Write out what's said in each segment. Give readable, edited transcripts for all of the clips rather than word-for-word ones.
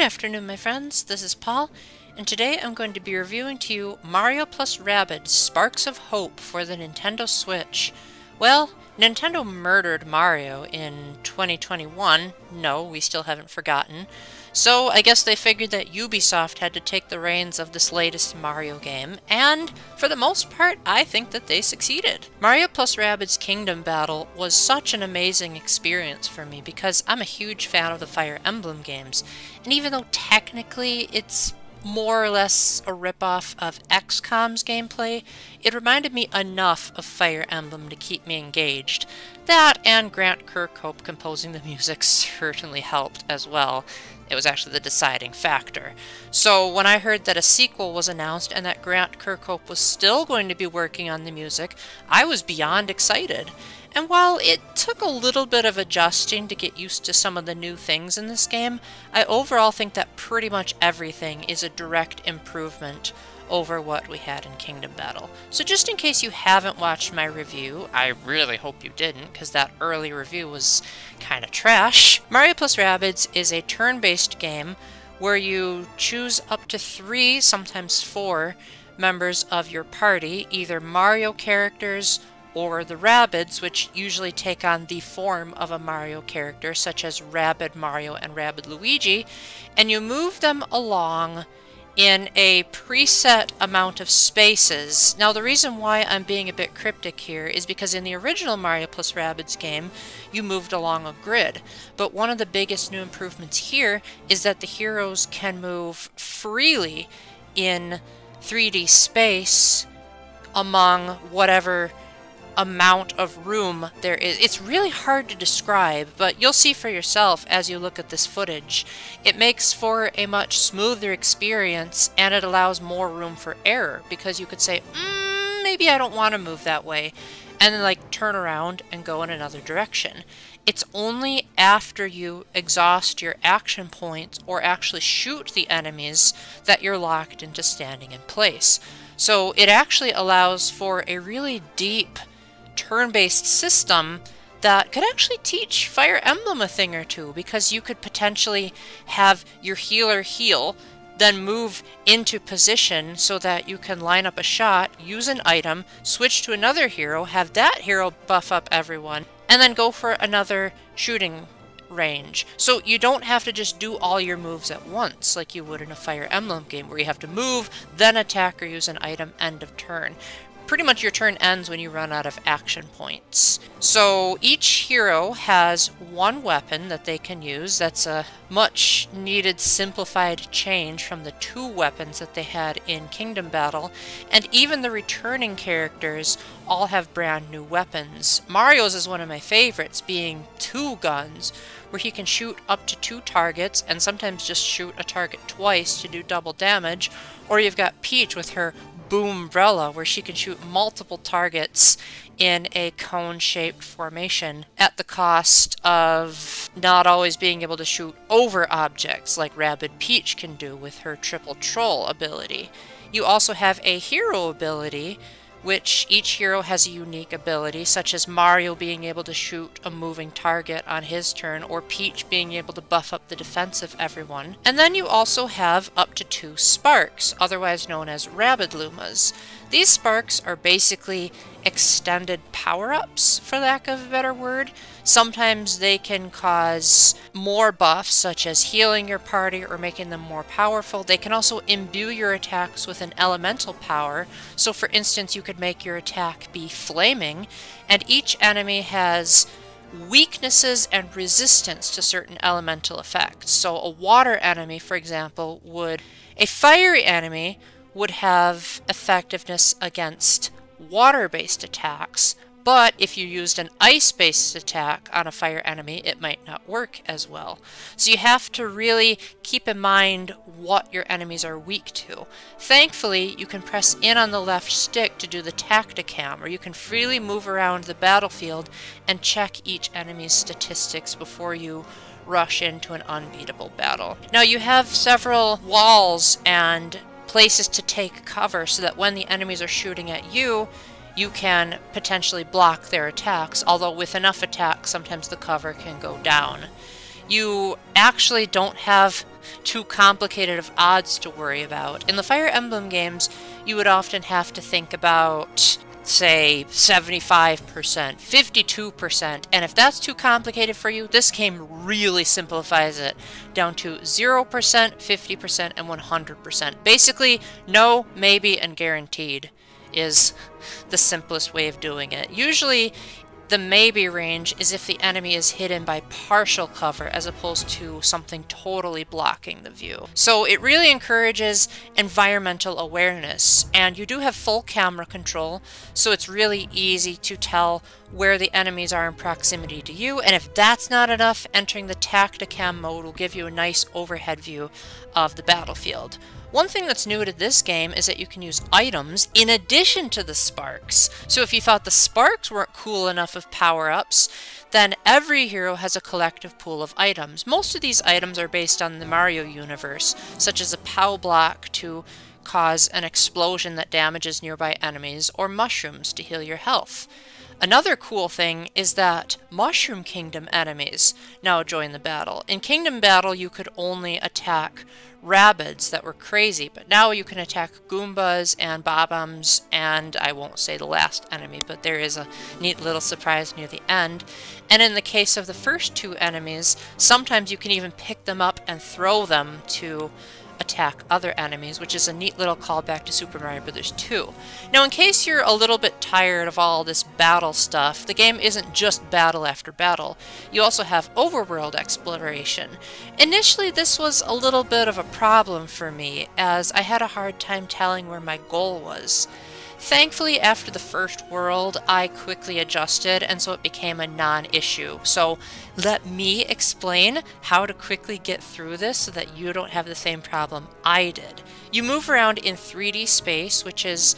afternoon, my friends. This is Paul, and today I'm going to be reviewing to you Mario plus Rabbids Sparks of Hope for the Nintendo Switch. Well, Nintendo murdered Mario in 2021. No, we still haven't forgotten. So I guess they figured that Ubisoft had to take the reins of this latest Mario game, and for the most part, I think that they succeeded. Mario plus Rabbids Kingdom Battle was such an amazing experience for me because I'm a huge fan of the Fire Emblem games, and even though technically it's more or less a ripoff of XCOM's gameplay, it reminded me enough of Fire Emblem to keep me engaged. That and Grant Kirkhope composing the music certainly helped as well. It was actually the deciding factor. So when I heard that a sequel was announced and that Grant Kirkhope was still going to be working on the music, I was beyond excited. And while it took a little bit of adjusting to get used to some of the new things in this game, I overall think that pretty much everything is a direct improvement over what we had in Kingdom Battle. So just in case you haven't watched my review, I really hope you didn't, because that early review was kind of trash. Mario plus Rabbids is a turn-based game where you choose up to 3, sometimes 4, members of your party, either Mario characters or the Rabbids, which usually take on the form of a Mario character, such as Rabbid Mario and Rabbid Luigi, and you move them along in a preset amount of spaces. Now, the reason why I'm being a bit cryptic here is because in the original Mario plus Rabbids game, you moved along a grid. But one of the biggest new improvements here is that the heroes can move freely in 3D space among whatever amount of room there is. It's really hard to describe, but you'll see for yourself as you look at this footage. It makes for a much smoother experience, and it allows more room for error, because you could say, maybe I don't want to move that way, and then like turn around and go in another direction. It's only after you exhaust your action points or actually shoot the enemies that you're locked into standing in place. So it actually allows for a really deep turn-based system that could actually teach Fire Emblem a thing or two, because you could potentially have your healer heal, then move into position so that you can line up a shot, use an item, switch to another hero, have that hero buff up everyone, and then go for another shooting range. So you don't have to just do all your moves at once like you would in a Fire Emblem game where you have to move, then attack or use an item, end of turn. Pretty much your turn ends when you run out of action points. So each hero has one weapon that they can use. That's a much needed simplified change from the 2 weapons that they had in Kingdom Battle, and even the returning characters all have brand new weapons. Mario's is one of my favorites, being 2 guns, where he can shoot up to 2 targets and sometimes just shoot a target twice to do double damage. Or you've got Peach with her Boombrella, where she can shoot multiple targets in a cone-shaped formation at the cost of not always being able to shoot over objects like Rabbid Peach can do with her Triple Troll ability. You also have a hero ability, which each hero has a unique ability, such as Mario being able to shoot a moving target on his turn, or Peach being able to buff up the defense of everyone. And then you also have up to 2 sparks, otherwise known as Rabbid Lumas. These sparks are basically extended power-ups, for lack of a better word. Sometimes they can cause more buffs, such as healing your party or making them more powerful. They can also imbue your attacks with an elemental power. So for instance, you could make your attack be flaming, and each enemy has weaknesses and resistance to certain elemental effects. So a water enemy, for example, a fiery enemy would have effectiveness against water-based attacks, but if you used an ice-based attack on a fire enemy, it might not work as well. So you have to really keep in mind what your enemies are weak to. Thankfully, you can press in on the left stick to do the Tacticam, or you can freely move around the battlefield and check each enemy's statistics before you rush into an unbeatable battle. Now, you have several walls and places to take cover so that when the enemies are shooting at you, you can potentially block their attacks, although with enough attacks, sometimes the cover can go down. you actually don't have too complicated of odds to worry about. In the Fire Emblem games, you would often have to think about, say, 75%, 52%, and if that's too complicated for you, this game really simplifies it down to 0%, 50%, and 100%. Basically, no, maybe, and guaranteed is the simplest way of doing it. Usually, the maybe range is if the enemy is hidden by partial cover as opposed to something totally blocking the view. So it really encourages environmental awareness, and you do have full camera control, so it's really easy to tell where the enemies are in proximity to you, and if that's not enough, entering the Tacticam mode will give you a nice overhead view of the battlefield. One thing that's new to this game is that you can use items in addition to the sparks. So if you thought the sparks weren't cool enough of power-ups, then every hero has a collective pool of items. Most of these items are based on the Mario universe, such as a POW block to cause an explosion that damages nearby enemies, or mushrooms to heal your health. Another cool thing is that Mushroom Kingdom enemies now join the battle. In Kingdom Battle, you could only attack Rabbids that were crazy, but now you can attack Goombas and Bob-ombs, and I won't say the last enemy, but there is a neat little surprise near the end. And in the case of the first two enemies, sometimes you can even pick them up and throw them to attack other enemies, which is a neat little callback to Super Mario Bros. 2. Now, in case you're a little bit tired of all this battle stuff, the game isn't just battle after battle. You also have overworld exploration. Initially, this was a little bit of a problem for me, as I had a hard time telling where my goal was. Thankfully, after the first world, I quickly adjusted, and so it became a non-issue. So let me explain how to quickly get through this so that you don't have the same problem I did. You move around in 3D space, which is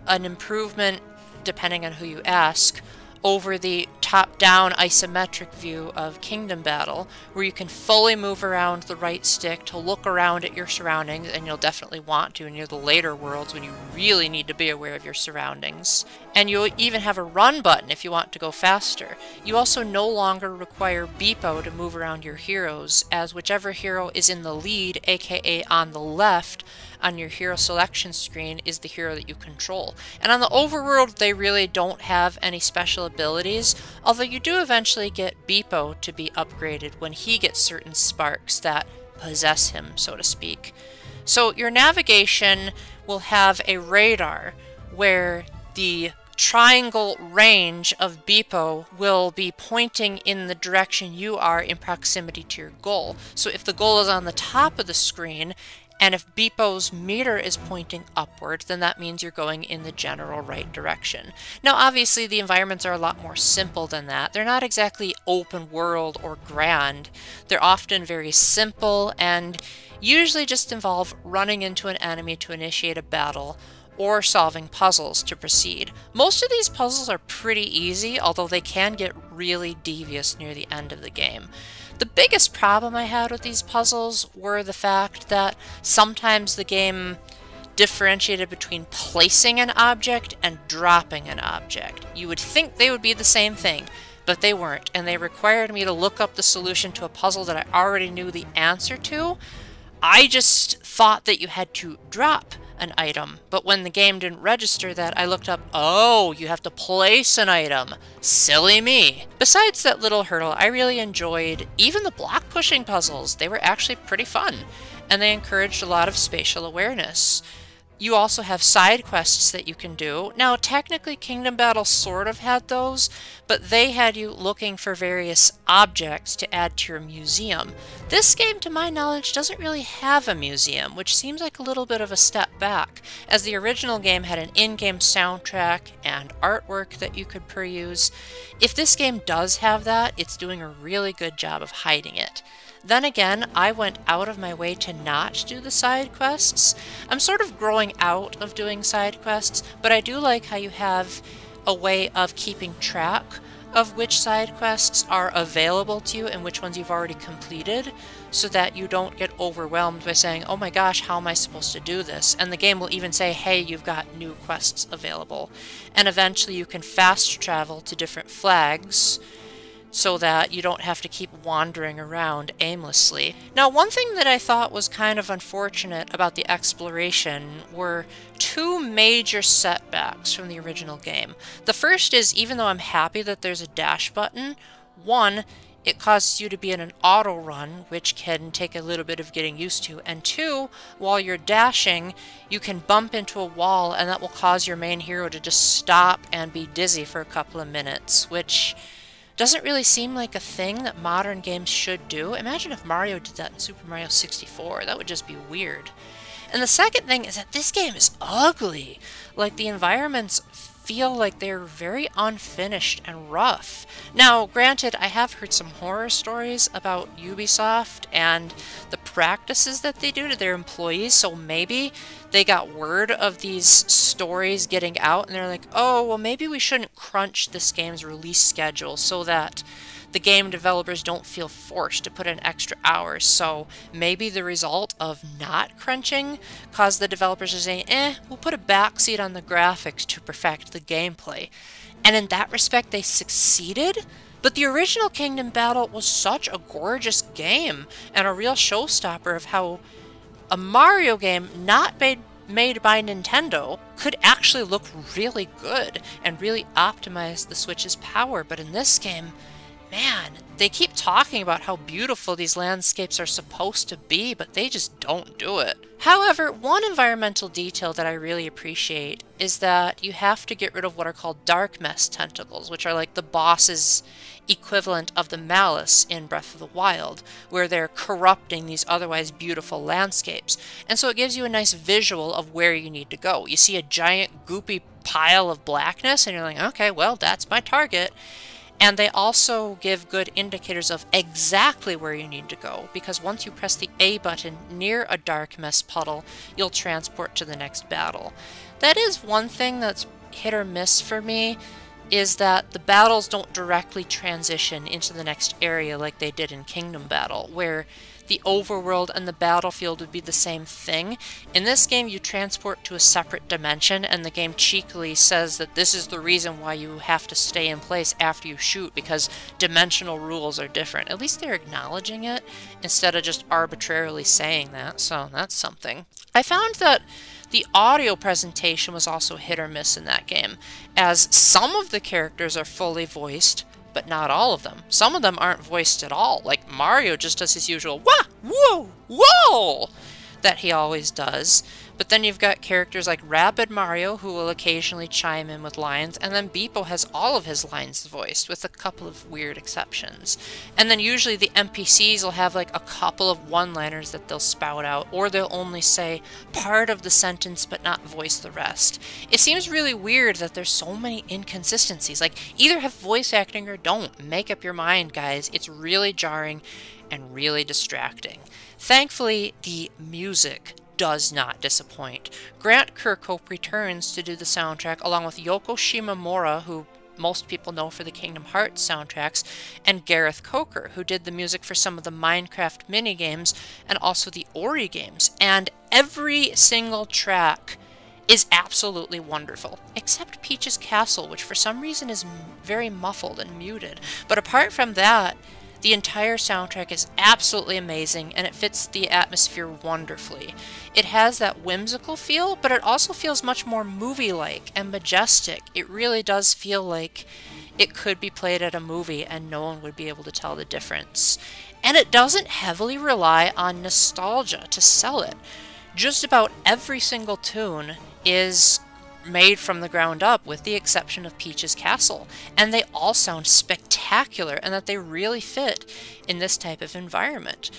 an improvement, depending on who you ask, over the top-down isometric view of Kingdom Battle, where you can fully move around the right stick to look around at your surroundings, and you'll definitely want to near the later worlds when you really need to be aware of your surroundings. And you'll even have a run button if you want to go faster. You also no longer require Beepo to move around your heroes, as whichever hero is in the lead, aka on the left, on your hero selection screen is the hero that you control. And on the overworld, they really don't have any special abilities, although you do eventually get Beepo to be upgraded when he gets certain sparks that possess him, so to speak. So your navigation will have a radar where the triangle range of Beepo will be pointing in the direction you are in proximity to your goal. So if the goal is on the top of the screen, and if Beepo's meter is pointing upward, then that means you're going in the general right direction. Now, obviously, the environments are a lot more simple than that. They're not exactly open world or grand. They're often very simple and usually just involve running into an enemy to initiate a battle or solving puzzles to proceed. Most of these puzzles are pretty easy, although they can get really devious near the end of the game. The biggest problem I had with these puzzles were the fact that sometimes the game differentiated between placing an object and dropping an object. You would think they would be the same thing, but they weren't, and they required me to look up the solution to a puzzle that I already knew the answer to. I just thought that you had to drop an item, but when the game didn't register that, I looked up, oh, you have to place an item. Silly me. Besides that little hurdle, I really enjoyed even the block pushing puzzles. They were actually pretty fun, and they encouraged a lot of spatial awareness. You also have side quests that you can do. Now, technically, Kingdom Battle sort of had those, but they had you looking for various objects to add to your museum. This game, to my knowledge, doesn't really have a museum, which seems like a little bit of a step back, as the original game had an in-game soundtrack and artwork that you could peruse. If this game does have that, it's doing a really good job of hiding it. Then again, I went out of my way to not do the side quests. I'm sort of growing out of doing side quests, but I do like how you have a way of keeping track of which side quests are available to you and which ones you've already completed, so that you don't get overwhelmed by saying, oh my gosh, how am I supposed to do this? And the game will even say, hey, you've got new quests available. And eventually you can fast travel to different flags so that you don't have to keep wandering around aimlessly. Now, one thing that I thought was kind of unfortunate about the exploration were two major setbacks from the original game. The first is, even though I'm happy that there's a dash button, one, it causes you to be in an auto run, which can take a little bit of getting used to. And two, while you're dashing, you can bump into a wall and that will cause your main hero to just stop and be dizzy for a couple of minutes, which doesn't really seem like a thing that modern games should do. Imagine if Mario did that in Super Mario 64. That would just be weird. And the second thing is that this game is ugly. Like, the environments feel like they're very unfinished and rough. Now, granted, I have heard some horror stories about Ubisoft and the practices that they do to their employees, so maybe they got word of these stories getting out and they're like, oh, well, maybe we shouldn't crunch this game's release schedule so that the game developers don't feel forced to put in extra hours. So maybe the result of not crunching caused the developers to say, we'll put a backseat on the graphics to perfect the gameplay. And in that respect, they succeeded. But the original Kingdom Battle was such a gorgeous game and a real showstopper of how a Mario game not made by Nintendo could actually look really good and really optimize the Switch's power. But in this game, man, they keep talking about how beautiful these landscapes are supposed to be, but they just don't do it. However, one environmental detail that I really appreciate is that you have to get rid of what are called dark mess tentacles, which are like the boss's equivalent of the malice in Breath of the Wild, where they're corrupting these otherwise beautiful landscapes. And so it gives you a nice visual of where you need to go. You see a giant goopy pile of blackness, and you're like, okay, well, that's my target. And they also give good indicators of exactly where you need to go, because once you press the A button near a dark mess puddle, you'll transport to the next battle. That is one thing that's hit or miss for me, is that the battles don't directly transition into the next area like they did in Kingdom Battle, where the overworld and the battlefield would be the same thing. In this game, you transport to a separate dimension, and the game cheekily says that this is the reason why you have to stay in place after you shoot, because dimensional rules are different. At least they're acknowledging it, instead of just arbitrarily saying that, so that's something. I found that the audio presentation was also hit or miss in that game, as some of the characters are fully voiced, but not all of them. Some of them aren't voiced at all. Like, Mario just does his usual wah, whoa, whoa that he always does. But then you've got characters like Rabbid Mario, who will occasionally chime in with lines, and then Beepo has all of his lines voiced, with a couple of weird exceptions. And then usually the NPCs will have like a couple of one-liners that they'll spout out, or they'll only say part of the sentence but not voice the rest. It seems really weird that there's so many inconsistencies. Like, either have voice acting or don't. Make up your mind, guys. It's really jarring and really distracting. Thankfully, the music does not disappoint. Grant Kirkhope returns to do the soundtrack along with Yoko Shimomura, who most people know for the Kingdom Hearts soundtracks, and Gareth Coker, who did the music for some of the Minecraft minigames and also the Ori games. And every single track is absolutely wonderful, except Peach's Castle, which for some reason is very muffled and muted. But apart from that, the entire soundtrack is absolutely amazing, and it fits the atmosphere wonderfully. It has that whimsical feel, but it also feels much more movie-like and majestic. It really does feel like it could be played at a movie and no one would be able to tell the difference. And it doesn't heavily rely on nostalgia to sell it. Just about every single tune is made from the ground up, with the exception of Peach's Castle, and they all sound spectacular, and that they really fit in this type of environment.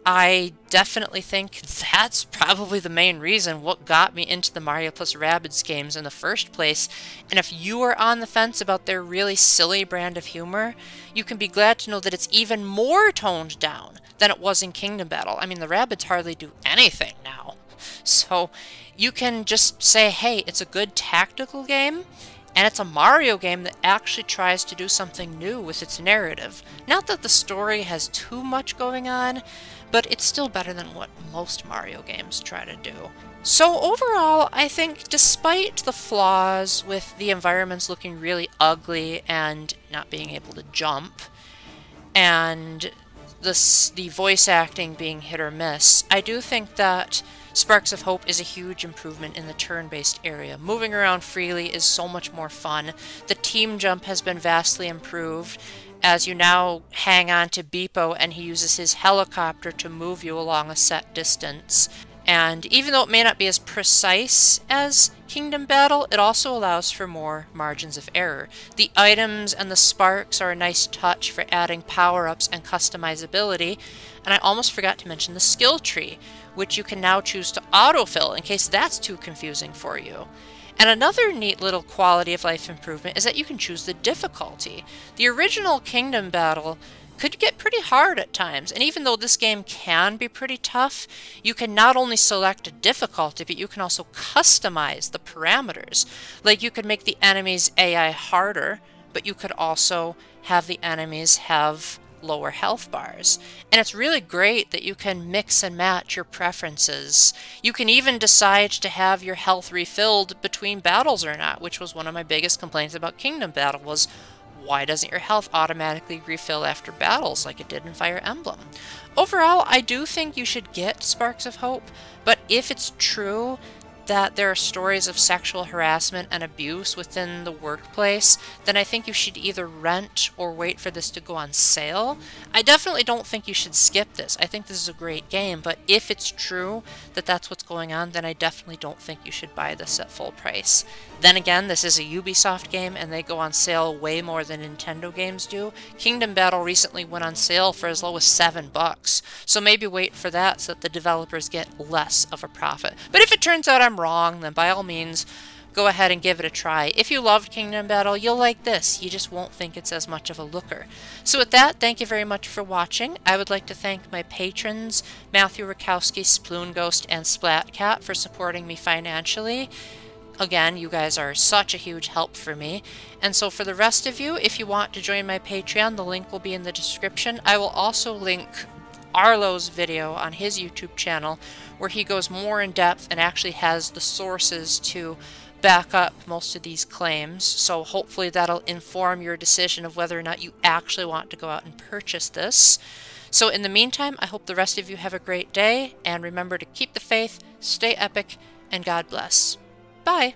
I definitely think that's probably the main reason what got me into the Mario plus Rabbids games in the first place, and if you are on the fence about their really silly brand of humor, you can be glad to know that it's even more toned down than it was in Kingdom Battle. I mean, the Rabbids hardly do anything now. So you can just say, hey, it's a good tactical game, and it's a Mario game that actually tries to do something new with its narrative. Not that the story has too much going on, but it's still better than what most Mario games try to do. So overall, I think despite the flaws with the environments looking really ugly and not being able to jump, and the voice acting being hit or miss, I do think that Sparks of Hope is a huge improvement in the turn-based area. Moving around freely is so much more fun. The team jump has been vastly improved, as you now hang on to Beepo and he uses his helicopter to move you along a set distance. And even though it may not be as precise as Kingdom Battle, it also allows for more margins of error. The items and the sparks are a nice touch for adding power-ups and customizability, and I almost forgot to mention the skill tree, which you can now choose to autofill in case that's too confusing for you. And another neat little quality of life improvement is that you can choose the difficulty. The original Kingdom Battle could get pretty hard at times, and even though this game can be pretty tough, you can not only select a difficulty, but you can also customize the parameters. Like, you could make the enemies AI harder, but you could also have the enemies have lower health bars. And it's really great that you can mix and match your preferences. You can even decide to have your health refilled between battles or not, which was one of my biggest complaints about Kingdom Battle was, why doesn't your health automatically refill after battles like it did in Fire Emblem? Overall, I do think you should get Sparks of Hope, but if it's true that there are stories of sexual harassment and abuse within the workplace, then I think you should either rent or wait for this to go on sale. I definitely don't think you should skip this. I think this is a great game, but if it's true that that's what's going on, then I definitely don't think you should buy this at full price. Then again, this is a Ubisoft game, and they go on sale way more than Nintendo games do. Kingdom Battle recently went on sale for as low as $7, so maybe wait for that so that the developers get less of a profit. But if it turns out I'm wrong, then by all means, go ahead and give it a try. If you loved Kingdom Battle, you'll like this. You just won't think it's as much of a looker. So with that, thank you very much for watching. I would like to thank my patrons, Matthew Rakowski, Sploon Ghost, and Splatcat, for supporting me financially. Again, you guys are such a huge help for me. And so for the rest of you, if you want to join my Patreon, the link will be in the description. I will also link Arlo's video on his YouTube channel, where he goes more in depth and actually has the sources to back up most of these claims. So hopefully that'll inform your decision of whether or not you actually want to go out and purchase this. So in the meantime, I hope the rest of you have a great day, and remember to keep the faith, stay epic, and God bless. Bye!